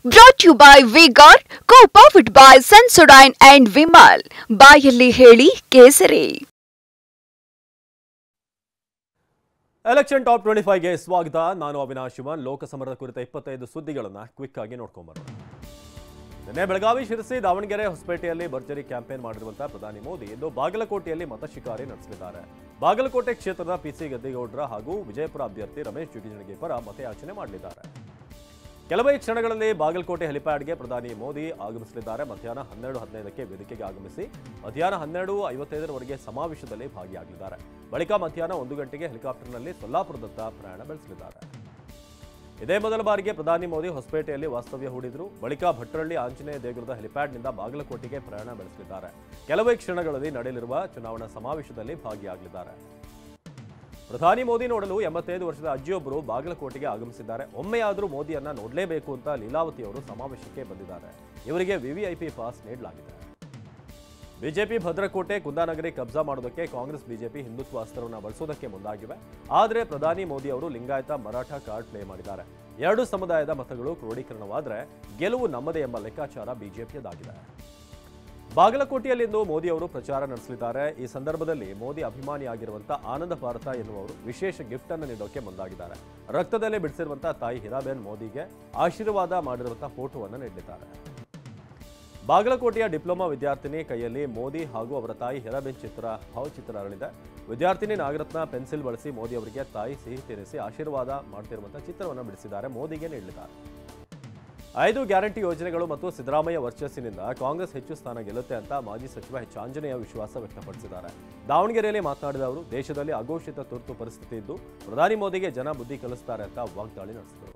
Brought to you by Vigor, co-powered by Sensodyne and Vimal. ಬಾಯಲ್ಲಿ ಹೇಳಿ ಕೇಸರಿ. Election top 25 ಗೆ ಸ್ವಾಗತ. ನಾನು ಅವಿನಾಶ್ ಶಿವನ್. ಲೋಕಸಮರದ ಕುರಿತ 25 ಸುದ್ದಿಗಳನ್ನು ಕ್ವಿಕ್ ಆಗಿ ನೋಡ್ಕೊಂಬರೋಣ. ನಿನ್ನೆ ಬೆಳಗಾವಿ, ಶಿರಸಿ, ದಾವಣಗೆರೆ, ಹೊಸಪೇಟೆಯಲ್ಲಿ ಭರ್ಜರಿ ಕ್ಯಾಂಪೇನ್ ಮಾಡಿರುವಂತಹ ಪ್ರಧಾನಿ ಮೋದಿ ಇಂದು ಬಾಗಲಕೋಟೆಯಲ್ಲಿ ಮತ ಶಿಕಾರಿ ನಡೆಸಲಿದ್ದಾರೆ. ಬಾಗಲಕೋಟೆ ಕ್ಷೇತ್ರದ ಪಿಸಿ ಗದ್ದಿಗೌಡರ ಹಾಗೂ ವಿಜಯಪುರ ಅಭ್ಯರ್ಥಿ ರಮೇಶ್ ಜಿಗಜಿಣಗಿ ಪರ ಮತಯಾಚನೆ ಮಾಡಲಿದ್ದಾರೆ. ಕೆಲವೇ ಕ್ಷಣಗಳಲ್ಲಿ ಬಾಗಲಕೋಟೆ ಹೆಲಿಪ್ಯಾಡ್ಗೆ ಪ್ರಧಾನಿ ಮೋದಿ ಆಗಮಿಸಲಿದ್ದಾರೆ. ಮಧ್ಯಾಹ್ನ 12:15ಕ್ಕೆ ವೇದಿಕೆಗೆ ಆಗಮಿಸಿ ಮಧ್ಯಾಹ್ನ 12:55ರವರೆಗೆ ಸಮಾವೇಶದಲ್ಲಿ ಭಾಗಿಯಾಗಲಿದ್ದಾರೆ. ಬಳಿಕ ಮಧ್ಯಾಹ್ನ 1 ಗಂಟೆಗೆ ಹೆಲಿಕಾಪ್ಟರ್ನಲ್ಲಿ ಸೊಲ್ಲಾಪುರದತ್ತ ಪ್ರಯಾಣ ಬೆಳೆಸಲಿದ್ದಾರೆ. ಇದೇ ಮೊದಲ ಬಾರಿಗೆ ಪ್ರಧಾನಿ ಮೋದಿ ಹೊಸಪೇಟೆಯಲ್ಲಿ ವಾಸ್ತವ್ಯ ಹೂಡಿದ್ರು. ಬಳಿಕ ಭಟ್ರಳ್ಳಿ ಆಂಜನೇಯ ದೇಗುಲದ ಹೆಲಿಪ್ಯಾಡ್ನಿಂದ ಬಾಗಲಕೋಟೆಗೆ ಪ್ರಯಾಣ ಬೆಳೆಸಲಿದ್ದಾರೆ. ಕೆಲವೇ ಕ್ಷಣಗಳಲ್ಲಿ ನಡೆಯಲಿರುವ ಚುನಾವಣಾ ಸಮಾವೇಶದಲ್ಲಿ ಭಾಗಿಯಾಗಲಿದ್ದಾರೆ. ಪ್ರಧಾನಿ ಮೋದಿ ನೋಡಲು 85 ವರ್ಷದ ಅಜ್ಜಿಯೊಬ್ಬರು ಬಾಗಲಕೋಟೆಗೆ ಆಗಮಿಸಿದ್ದಾರೆ. ಒಮ್ಮೆಯಾದರೂ ಮೋದಿಯನ್ನ ನೋಡಲೇಬೇಕು ಅಂತ ಲೀಲಾವತಿ ಅವರು ಸಮಾವೇಶಕ್ಕೆ ಬಂದಿದ್ದಾರೆ. ಇವರಿಗೆ ವಿವಿಐಪಿ ಪಾಸ್ ನೀಡಲಾಗಿದೆ. ಬಿಜೆಪಿ ಭದ್ರಕೋಟೆ, ಕುಂದಾನಗರಿ ಕಬ್ಜಾ ಮಾಡೋದಕ್ಕೆ ಕಾಂಗ್ರೆಸ್, ಬಿಜೆಪಿ ಹಿಂದುತ್ವ ಅಸ್ತ್ರವನ್ನು ಬಳಸೋದಕ್ಕೆ ಮುಂದಾಗಿವೆ. ಆದರೆ ಪ್ರಧಾನಿ ಮೋದಿ ಅವರು ಲಿಂಗಾಯತ, ಮರಾಠ ಕಾರ್ಡ್ ಪ್ಲೇ ಮಾಡಿದ್ದಾರೆ. ಎರಡು ಸಮುದಾಯದ ಮತಗಳು ಕ್ರೋಢೀಕರಣವಾದರೆ ಗೆಲುವು ನಮ್ಮದೇ ಎಂಬ ಲೆಕ್ಕಾಚಾರ ಬಿಜೆಪಿಯದಾಗಿದೆ. ಬಾಗಲಕೋಟೆಯಲ್ಲಿಂದು ಮೋದಿ ಅವರು ಪ್ರಚಾರ ನಡೆಸಲಿದ್ದಾರೆ. ಈ ಸಂದರ್ಭದಲ್ಲಿ ಮೋದಿ ಅಭಿಮಾನಿಯಾಗಿರುವಂತಹ ಆನಂದ ಭಾರತ ಎನ್ನುವರು ವಿಶೇಷ ಗಿಫ್ಟ್ ಅನ್ನು ನೀಡೋಕೆ ಮುಂದಾಗಿದ್ದಾರೆ. ರಕ್ತದಲ್ಲೇ ಬಿಡಿಸಿರುವಂತಹ ತಾಯಿ ಹೀರಾಬೇನ್ ಮೋದಿಗೆ ಆಶೀರ್ವಾದ ಮಾಡಿರುವಂತಹ ಫೋಟೋವನ್ನು ನೀಡಲಿದ್ದಾರೆ. ಬಾಗಲಕೋಟೆಯ ಡಿಪ್ಲೊಮಾ ವಿದ್ಯಾರ್ಥಿನಿ ಕೈಯಲ್ಲಿ ಮೋದಿ ಹಾಗೂ ಅವರ ತಾಯಿ ಹೀರಾಬೇನ್ ಭಾವಚಿತ್ರ ಅರಳಿದೆ. ವಿದ್ಯಾರ್ಥಿನಿ ನಾಗರತ್ನ ಪೆನ್ಸಿಲ್ ಬಳಸಿ ಮೋದಿ ಅವರಿಗೆ ತಾಯಿ ಸಿಹಿ ತಿನ್ನಿಸಿ ಆಶೀರ್ವಾದ ಮಾಡುತ್ತಿರುವಂತಹ ಚಿತ್ರವನ್ನು ಬಿಡಿಸಿದ್ದಾರೆ. ಮೋದಿಗೆ ನೀಡಲಿದ್ದಾರೆ. 5 ಗ್ಯಾರಂಟಿ ಯೋಜನೆಗಳು ಮತ್ತು ಸಿದ್ದರಾಮಯ್ಯ ವರ್ಚಸ್ಸಿನಿಂದ ಕಾಂಗ್ರೆಸ್ ಹೆಚ್ಚು ಸ್ಥಾನ ಗೆಲ್ಲುತ್ತೆ ಅಂತ ಮಾಜಿ ಸಚಿವ ಎಚ್ ಆಂಜನೇಯ ವಿಶ್ವಾಸ ವ್ಯಕ್ತಪಡಿಸಿದ್ದಾರೆ. ದಾವಣಗೆರೆಯಲ್ಲಿ ಮಾತನಾಡಿದ ಅವರು, ದೇಶದಲ್ಲಿ ಅಘೋಷಿತ ತುರ್ತು ಪರಿಸ್ಥಿತಿ ಇದ್ದು ಪ್ರಧಾನಿ ಮೋದಿಗೆ ಜನ ಬುದ್ಧಿ ಕಲಿಸ್ತಾರೆ ಅಂತ ವಾಗ್ದಾಳಿ ನಡೆಸಿದರು.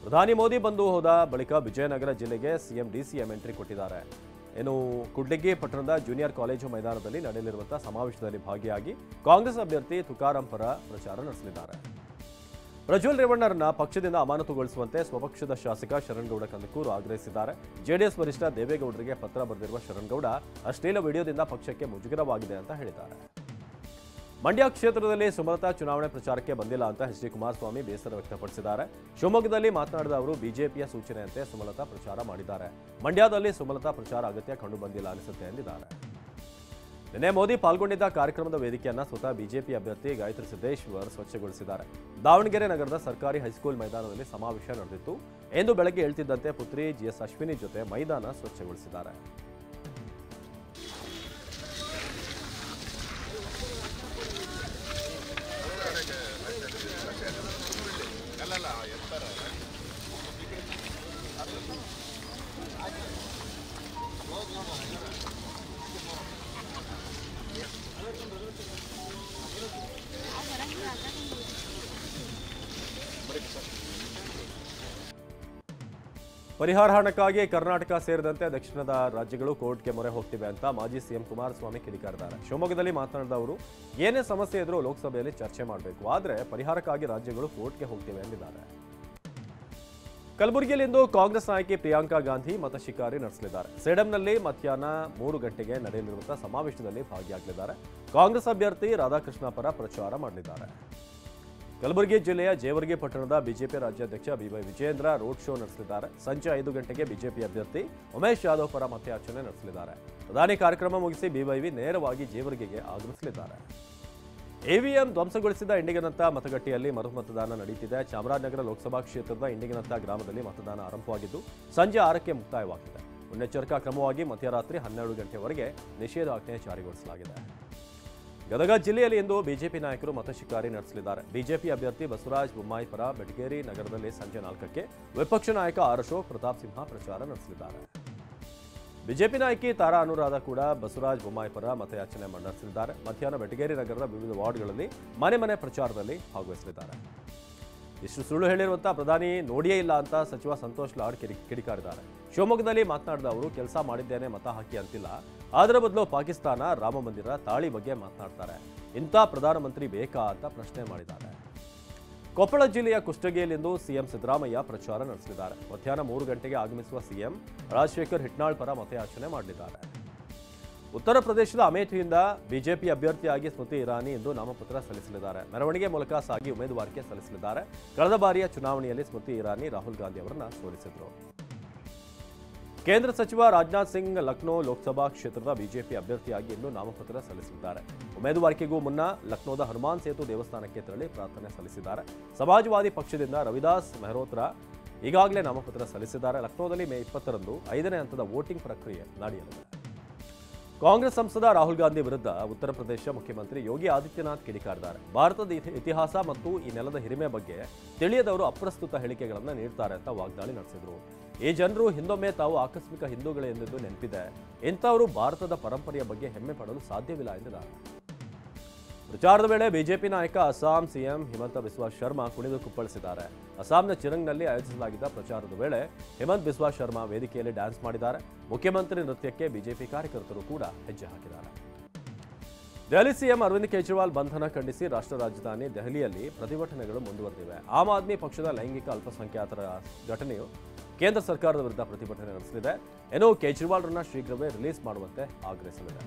ಪ್ರಧಾನಿ ಮೋದಿ ಬಂದು ಹೋದ ಬಳಿಕ ವಿಜಯನಗರ ಜಿಲ್ಲೆಗೆ ಸಿಎಂ ಡಿಸಿಎಂ ಎಂಟ್ರಿ ಕೊಟ್ಟಿದ್ದಾರೆ. ಇನ್ನು ಕುಡ್ಲಿಗಿ ಪಟ್ಟಣದ ಜೂನಿಯರ್ ಕಾಲೇಜು ಮೈದಾನದಲ್ಲಿ ನಡೆಯಲಿರುವಂತಹ ಸಮಾವೇಶದಲ್ಲಿ ಭಾಗಿಯಾಗಿ ಕಾಂಗ್ರೆಸ್ ಅಭ್ಯರ್ಥಿ ತುಕಾರಾಂ ಪರ ಪ್ರಚಾರ ನಡೆಸಲಿದ್ದಾರೆ. ಪ್ರಜ್ವಲ್ ರೇವಣ್ಣರನ್ನ ಪಕ್ಷದಿಂದ ಅಮಾನತುಗೊಳಿಸುವಂತೆ ಸ್ವಪಕ್ಷದ ಶಾಸಕ ಶರಣ್ಗೌಡ ಕಂದಕೂರು ಆಗ್ರಹಿಸಿದ್ದಾರೆ. ಜೆಡಿಎಸ್ ವರಿಷ್ಠ ದೇವೇಗೌಡರಿಗೆ ಪತ್ರ ಬರೆದಿರುವ ಶರಣ್ಗೌಡ ಅಶ್ಲೀಲ ವಿಡಿಯೋದಿಂದ ಪಕ್ಷಕ್ಕೆ ಮುಜುಗರವಾಗಿದೆ ಅಂತ ಹೇಳಿದ್ದಾರೆ. ಮಂಡ್ಯ ಕ್ಷೇತ್ರದಲ್ಲಿ ಸುಮಲತಾ ಚುನಾವಣೆ ಪ್ರಚಾರಕ್ಕೆ ಬಂದಿಲ್ಲ ಅಂತ ಎಚ್ ಡಿ ಕುಮಾರಸ್ವಾಮಿ ಬೇಸರ ವ್ಯಕ್ತಪಡಿಸಿದ್ದಾರೆ. ಶಿವಮೊಗ್ಗದಲ್ಲಿ ಮಾತನಾಡಿದ ಅವರು, ಬಿಜೆಪಿಯ ಸೂಚನೆಯಂತೆ ಸುಮಲತಾ ಪ್ರಚಾರ ಮಾಡಿದ್ದಾರೆ. ಮಂಡ್ಯದಲ್ಲಿ ಸುಮಲತಾ ಪ್ರಚಾರ ಅಗತ್ಯ ಕಂಡು ಬಂದಿಲ್ಲ ಅನಿಸುತ್ತೆ ಎಂದಿದ್ದಾರೆ. ನಿನ್ನೆ ಮೋದಿ ಪಾಲ್ಗೊಂಡಿದ್ದ ಕಾರ್ಯಕ್ರಮದ ವೇದಿಕೆಯನ್ನ ಸ್ವತಃ ಬಿಜೆಪಿ ಅಭ್ಯರ್ಥಿ ಗಾಯತ್ರಿ ಸಿದ್ದೇಶ್ವರ್ ಸ್ವಚ್ಛಗೊಳಿಸಿದ್ದಾರೆ. ದಾವಣಗೆರೆ ನಗರದ ಸರ್ಕಾರಿ ಹೈಸ್ಕೂಲ್ ಮೈದಾನದಲ್ಲಿ ಸಮಾವೇಶ ನಡೆದಿತ್ತು. ಇಂದು ಬೆಳಗ್ಗೆ ಹೇಳ್ತಿದ್ದಂತೆ ಪುತ್ರಿ ಜಿಎಸ್ ಅಶ್ವಿನಿ ಜೊತೆ ಮೈದಾನ ಸ್ವಚ್ಛಗೊಳಿಸಿದ್ದಾರೆ. ಪರಿಹಾರ ಹಣಕ್ಕಾಗಿ ಕರ್ನಾಟಕ ಸೇರಿದಂತೆ ದಕ್ಷಿಣದ ರಾಜ್ಯಗಳು ಕೋರ್ಟ್ಗೆ ಮೊರೆ ಹೋಗ್ತಿವೆ ಅಂತ ಮಾಜಿ ಸಿಎಂ ಕುಮಾರಸ್ವಾಮಿ ಕಿಡಿಕಾರಿದ್ದಾರೆ. ಶಿವಮೊಗ್ಗದಲ್ಲಿ ಮಾತನಾಡಿದ ಅವರು, ಏನೇ ಸಮಸ್ಯೆ ಇದ್ರೂ ಲೋಕಸಭೆಯಲ್ಲಿ ಚರ್ಚೆ ಮಾಡಬೇಕು, ಆದರೆ ಪರಿಹಾರಕ್ಕಾಗಿ ರಾಜ್ಯಗಳು ಕೋರ್ಟ್ಗೆ ಹೋಗ್ತಿವೆ ಎಂದಿದ್ದಾರೆ. ಕಲಬುರಗಿಯಲ್ಲಿಂದು ಕಾಂಗ್ರೆಸ್ ನಾಯಕಿ ಪ್ರಿಯಾಂಕಾ ಗಾಂಧಿ ಮತ ಶಿಕಾರಿ ನಡೆಸಲಿದ್ದಾರೆ. ಸೇಡಂನಲ್ಲಿ ಮಧ್ಯಾಹ್ನ 3 ಗಂಟೆಗೆ ನಡೆಯಲಿರುವಂತಹ ಸಮಾವೇಶದಲ್ಲಿ ಭಾಗಿಯಾಗಲಿದ್ದಾರೆ. ಕಾಂಗ್ರೆಸ್ ಅಭ್ಯರ್ಥಿ ರಾಧಾಕೃಷ್ಣ ಪರ ಪ್ರಚಾರ ಮಾಡಲಿದ್ದಾರೆ. ಕಲಬುರಗಿ ಜಿಲ್ಲೆಯ ಜೇವರ್ಗಿ ಪಟ್ಟಣದ ಬಿಜೆಪಿ ರಾಜ್ಯಾಧ್ಯಕ್ಷ ಬಿವೈ ವಿಜೇಂದ್ರ ರೋಡ್ ಶೋ ನಡೆಸಲಿದ್ದಾರೆ. ಸಂಜೆ 5 ಗಂಟೆಗೆ ಬಿಜೆಪಿ ಅಭ್ಯರ್ಥಿ ಉಮೇಶ್ ಯಾದವ್ ಪರ ಮತಯಾಚನೆ ನಡೆಸಲಿದ್ದಾರೆ. ಪ್ರಧಾನಿ ಕಾರ್ಯಕ್ರಮ ಮುಗಿಸಿ ಬಿವೈವಿ ನೇರವಾಗಿ ಜೇವರ್ಗಿಗೆ ಆಗಮಿಸಲಿದ್ದಾರೆ. ಇವಿಎಂ ಧ್ವಂಸಗೊಳಿಸಿದ ಇಂಡಿಗನತ್ತ ಮತಗಟ್ಟೆಯಲ್ಲಿ ಮತದಾನ ನಡೆಯುತ್ತಿದೆ. ಚಾಮರಾಜನಗರ ಲೋಕಸಭಾ ಕ್ಷೇತ್ರದ ಇಂಡಿಗನತ್ತ ಗ್ರಾಮದಲ್ಲಿ ಮತದಾನ ಆರಂಭವಾಗಿದ್ದು ಸಂಜೆ 6ಕ್ಕೆ ಮುಕ್ತಾಯವಾಗಿದೆ. ಮುನ್ನೆಚ್ಚರಿಕಾ ಕ್ರಮವಾಗಿ ಮಧ್ಯರಾತ್ರಿ 12 ಗಂಟೆವರೆಗೆ ನಿಷೇಧಾಜ್ಞೆ ಜಾರಿಗೊಳಿಸಲಾಗಿದೆ. ಗದಗ ಜಿಲ್ಲೆಯಲ್ಲಿ ಇಂದು ಬಿಜೆಪಿ ನಾಯಕರು ಮತ ಶಿಕಾರಿ ನಡೆಸಲಿದ್ದಾರೆ. ಬಿಜೆಪಿ ಅಭ್ಯರ್ಥಿ ಬಸವರಾಜ ಬೊಮ್ಮಾಯಿ ಪರ ಬೆಟಗೇರಿ ನಗರದಲ್ಲಿ ಸಂಜೆ 4ಕ್ಕೆ, ವಿಪಕ್ಷ ನಾಯಕ ಆರ್ ಅಶೋಕ್ ಪ್ರತಾಪ್ ಸಿಂಹ ಪ್ರಚಾರ ನಡೆಸಲಿದ್ದಾರೆ. ಬಿಜೆಪಿ ನಾಯಕಿ ತಾರಾ ಅನುರಾಧ ಕೂಡ ಬಸವರಾಜ ಬೊಮ್ಮಾಯಿ ಪರ ಮತಯಾಚನೆ ನಡೆಸಲಿದ್ದಾರೆ. ಮಧ್ಯಾಹ್ನ ಬೆಟಗೇರಿ ನಗರದ ವಿವಿಧ ವಾರ್ಡ್ಗಳಲ್ಲಿ ಮನೆ ಮನೆ ಪ್ರಚಾರದಲ್ಲಿ ಭಾಗವಹಿಸಲಿದ್ದಾರೆ. ಇಷ್ಟು ಸುಳ್ಳು ಹೇಳಿರುವಂತಹ ಪ್ರಧಾನಿ ನೋಡಿಯೇ ಇಲ್ಲ ಅಂತ ಸಚಿವ ಸಂತೋಷ್ ಲಾಡ್ ಕಿಡಿಕಾರಿದ್ದಾರೆ. ಶಿವಮೊಗ್ಗದಲ್ಲಿ ಮಾತನಾಡಿದ ಅವರು, ಕೆಲಸ ಮಾಡಿದ್ದೇನೆ ಮತ ಹಾಕಿ ಅಂತಿಲ್ಲ, ಅದರ ಬದಲು ಪಾಕಿಸ್ತಾನ ರಾಮ ಮಂದಿರ ತಾಳಿ ಬಗ್ಗೆ ಮಾತನಾಡ್ತಾರೆ, ಇಂಥ ಪ್ರಧಾನಮಂತ್ರಿ ಬೇಕಾ ಅಂತ ಪ್ರಶ್ನೆ ಮಾಡಿದ್ದಾರೆ. ಕೊಪ್ಪಳ ಜಿಲ್ಲೆಯ ಕುಷ್ಟಗಿಯಲ್ಲಿಂದು ಸಿಎಂ ಸಿದ್ದರಾಮಯ್ಯ ಪ್ರಚಾರ ನಡೆಸಲಿದ್ದಾರೆ. ಮಧ್ಯಾಹ್ನ 3 ಗಂಟೆಗೆ ಆಗಮಿಸುವ ಸಿಎಂ ರಾಜಶೇಖರ್ ಹಿಟ್ನಾಳ್ ಪರ ಮತಯಾಚನೆ ಮಾಡಲಿದ್ದಾರೆ. ಉತ್ತರ ಪ್ರದೇಶದ ಅಮೇಠಿಯಿಂದ ಬಿಜೆಪಿ ಅಭ್ಯರ್ಥಿಯಾಗಿ ಸ್ಮೃತಿ ಇರಾನಿ ಇಂದು ನಾಮಪತ್ರ ಸಲ್ಲಿಸಲಿದ್ದಾರೆ. ಮೆರವಣಿಗೆ ಮೂಲಕ ಸಾಗಿ ಉಮೇದುವಾರಿಕೆ ಸಲ್ಲಿಸಲಿದ್ದಾರೆ. ಕಳೆದ ಬಾರಿಯ ಚುನಾವಣೆಯಲ್ಲಿ ಸ್ಮೃತಿ ಇರಾನಿ ರಾಹುಲ್ ಗಾಂಧಿ ಅವರನ್ನು ಸೋಲಿಸಿದರು. ಕೇಂದ್ರ ಸಚಿವ ರಾಜನಾಥ್ ಸಿಂಗ್ ಲಕ್ನೋ ಲೋಕಸಭಾ ಕ್ಷೇತ್ರದ ಬಿಜೆಪಿ ಅಭ್ಯರ್ಥಿಯಾಗಿ ಇನ್ನೂ ನಾಮಪತ್ರ ಸಲ್ಲಿಸಿದ್ದಾರೆ. ಉಮೇದುವಾರಿಕೆಗೂ ಮುನ್ನ ಲಕ್ನೋದ ಹನುಮಾನ್ ಸೇತು ದೇವಸ್ಥಾನಕ್ಕೆ ತೆರಳಿ ಪ್ರಾರ್ಥನೆ ಸಲ್ಲಿಸಿದ್ದಾರೆ. ಸಮಾಜವಾದಿ ಪಕ್ಷದಿಂದ ರವಿದಾಸ್ ಮೆಹ್ರೋತ್ರಾ ಈಗಾಗಲೇ ನಾಮಪತ್ರ ಸಲ್ಲಿಸಿದ್ದಾರೆ. ಲಕ್ನೋದಲ್ಲಿ ಮೇ 20ರಂದು 5ನೇ ಹಂತದ ವೋಟಿಂಗ್ ಪ್ರಕ್ರಿಯೆ ನಡೆಯಲಿದೆ. ಕಾಂಗ್ರೆಸ್ ಸಂಸದ ರಾಹುಲ್ ಗಾಂಧಿ ವಿರುದ್ಧ ಉತ್ತರ ಪ್ರದೇಶ ಮುಖ್ಯಮಂತ್ರಿ ಯೋಗಿ ಆದಿತ್ಯನಾಥ್ ಕಿಡಿಕಾರಿದ್ದಾರೆ. ಭಾರತದ ಇತಿಹಾಸ ಮತ್ತು ಈ ನೆಲದ ಹಿರಿಮೆ ಬಗ್ಗೆ ತಿಳಿಯದವರು ಅಪ್ರಸ್ತುತ ಹೇಳಿಕೆಗಳನ್ನು ನೀಡ್ತಾರೆ ಅಂತ ವಾಗ್ದಾಳಿ ನಡೆಸಿದರು. ಈ ಜನರು ಹಿಂದೊಮ್ಮೆ ತಾವು ಆಕಸ್ಮಿಕ ಹಿಂದೂಗಳೇ ಎಂದಿದ್ದು ನೆನಪಿದೆ. ಇಂಥವರು ಭಾರತದ ಪರಂಪರೆಯ ಬಗ್ಗೆ ಹೆಮ್ಮೆ ಪಡಲು ಸಾಧ್ಯವಿಲ್ಲ ಎಂದಿದ್ದಾರೆ. ಪ್ರಚಾರದ ವೇಳೆ ಬಿಜೆಪಿ ನಾಯಕ ಅಸ್ಸಾಂ ಸಿಎಂ ಹಿಮಂತ ಬಿಸ್ವಾ ಶರ್ಮಾ ಕುಣಿದು ಕುಪ್ಪಳಿಸಿದ್ದಾರೆ. ಅಸ್ಸಾಂನ ಚಿರಂಗ್ನಲ್ಲಿ ಆಯೋಜಿಸಲಾಗಿದ್ದ ಪ್ರಚಾರದ ವೇಳೆ ಹಿಮಂತ್ ಬಿಸ್ವಾ ಶರ್ಮಾ ವೇದಿಕೆಯಲ್ಲಿ ಡ್ಯಾನ್ಸ್ ಮಾಡಿದ್ದಾರೆ. ಮುಖ್ಯಮಂತ್ರಿ ನೃತ್ಯಕ್ಕೆ ಬಿಜೆಪಿ ಕಾರ್ಯಕರ್ತರು ಕೂಡ ಹೆಜ್ಜೆ ಹಾಕಿದ್ದಾರೆ. ದೆಹಲಿ ಸಿಎಂ ಅರವಿಂದ್ ಕೇಜ್ರಿವಾಲ್ ಬಂಧನ ಖಂಡಿಸಿ ರಾಷ್ಟ್ರ ರಾಜಧಾನಿ ದೆಹಲಿಯಲ್ಲಿ ಪ್ರತಿಭಟನೆಗಳು ಮುಂದುವರೆದಿವೆ. ಆಮ್ ಆದ್ಮಿ ಪಕ್ಷದ ಲೈಂಗಿಕ ಅಲ್ಪಸಂಖ್ಯಾತರ ಘಟನೆಯು ಕೇಂದ್ರ ಸರ್ಕಾರದ ವಿರುದ್ಧ ಪ್ರತಿಭಟನೆ ನಡೆಸಲಿದೆ. ಇನ್ನು ಕೇಜ್ರಿವಾಲ್ರನ್ನ ಶೀಘ್ರವೇ ರಿಲೀಸ್ ಮಾಡುವಂತೆ ಆಗ್ರಹಿಸಲಿದೆ.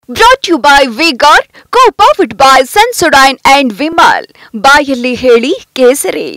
Brought to you by V-Guard, co-powered by Sensodyne and Vimal. ಬಾಯಲ್ಲಿ ಹೇಳಿ ಕೇಸರಿ.